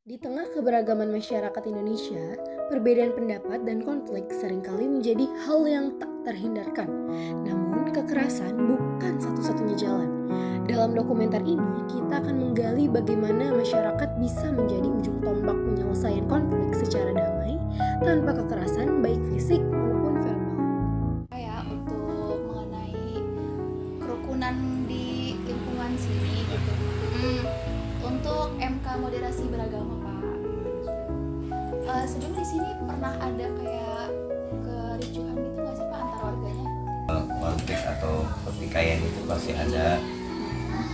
Di tengah keberagaman masyarakat Indonesia, perbedaan pendapat dan konflik seringkali menjadi hal yang tak terhindarkan. Namun, kekerasan bukan satu-satunya jalan. Dalam dokumenter ini, kita akan menggali bagaimana masyarakat bisa menjadi ujung tombak penyelesaian konflik secara damai tanpa kekerasan baik fisik maupun verbal. Untuk mengenai kerukunan di lingkungan sini gitu. Untuk MK moderasi beragama Pak. Sebelum di sini pernah ada kayak kericuhan gitu nggak sih Pak antar warganya? Konflik atau pertikaian itu pasti ada,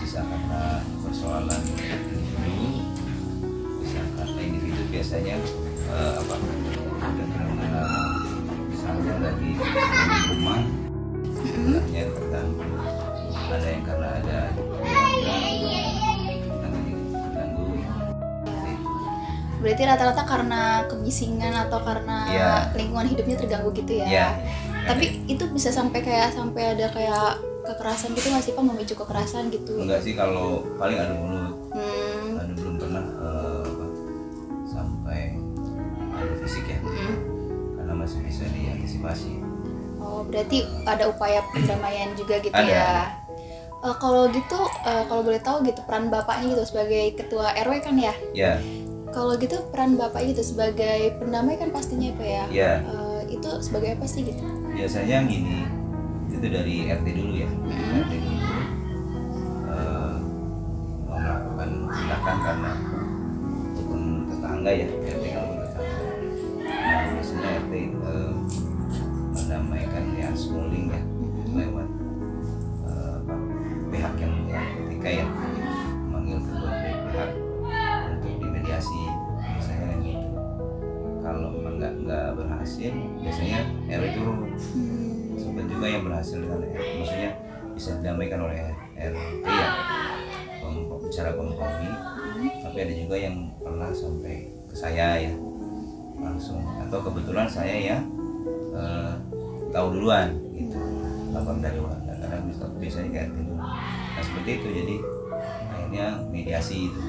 bisa karena persoalan individu, bisa karena individu biasanya ada karena misalnya lagi di rumah, anaknya terganggu, ada yang karena ada terganggu. Berarti rata-rata karena kebisingan atau karena lingkungan hidupnya terganggu gitu ya? Iya. Tapi itu bisa sampai ada kayak kekerasan gitu nggak sih Pak, memicu kekerasan gitu? Enggak sih, kalau paling adu mulut. Adu belum pernah sampai adu fisik ya, karena masih bisa diantisipasi. Oh, berarti ada upaya perdamaian juga gitu Ada. ya? Kalau gitu, kalau boleh tahu gitu peran bapaknya gitu sebagai ketua RW kan ya? Ya, Kalau gitu peran bapaknya gitu sebagai pendamai kan pastinya Pak ya? ya. Itu sebagai apa sih gitu? Biasanya gini, itu dari RT dulu ya. RT dulu melakukan tindakan karena rukun tetangga ya, RT kan rukun tetangga. Nah, biasanya RT mendamaikan ya, schooling ya, lewat pihak yang ketika ya, memanggil kedua belah pihak untuk dimediasi, biasanya kan gitu. Kalau memang nggak berhasil, biasanya RW turun. Sempat juga yang berhasil dengan maksudnya bisa didamaikan oleh RT ya, bicara kompromi. Tapi ada juga yang pernah sampai ke saya ya langsung, atau kebetulan saya ya tahu duluan gitu, lapor dari warga, karena biasanya kayak RT dulu. Nah seperti itu, jadi akhirnya mediasi itu,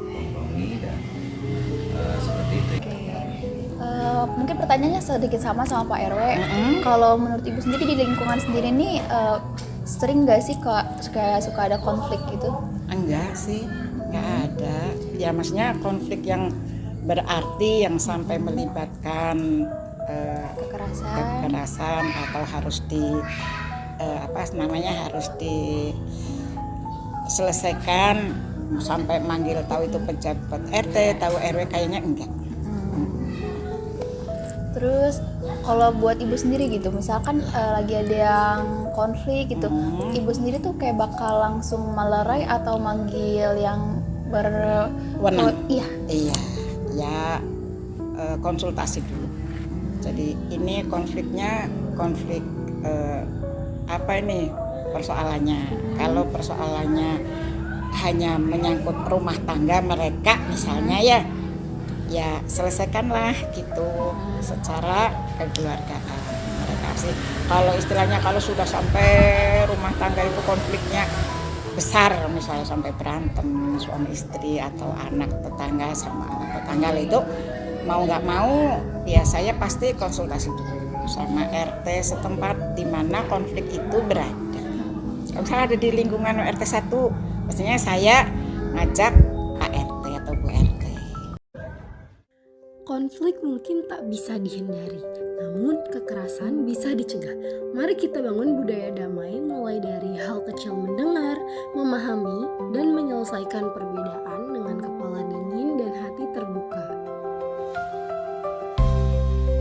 kompromi dan seperti itu. Mungkin pertanyaannya sedikit sama Pak RW. Kalau menurut Ibu sendiri di lingkungan sendiri nih sering nggak sih kayak suka ada konflik gitu? Enggak sih, enggak ada. Ya maksudnya konflik yang berarti yang sampai melibatkan kekerasan atau harus harus diselesaikan sampai manggil tahu itu pejabat RT, tahu RW, kayaknya enggak. Terus kalau buat Ibu sendiri gitu, misalkan lagi ada yang konflik gitu, Ibu sendiri tuh kayak bakal langsung melerai atau manggil yang berwenang? Iya. Ya konsultasi dulu. Jadi ini konflik apa ini persoalannya? Kalau persoalannya hanya menyangkut rumah tangga mereka misalnya ya selesaikanlah gitu secara kekeluargaan mereka sih. Kalau istilahnya kalau sudah sampai rumah tangga itu konfliknya besar, misalnya sampai berantem suami istri atau anak tetangga sama anak tetangga, itu mau nggak mau ya saya pasti konsultasi dulu sama RT setempat di mana konflik itu berada. Kalau misalnya ada di lingkungan RT 1, pastinya saya ngajak Pak RT atau Bu RT. Konflik mungkin tak bisa dihindari, namun kekerasan bisa dicegah. Mari kita bangun budaya damai mulai dari hal kecil mendengar, memahami, dan menyelesaikan perbedaan.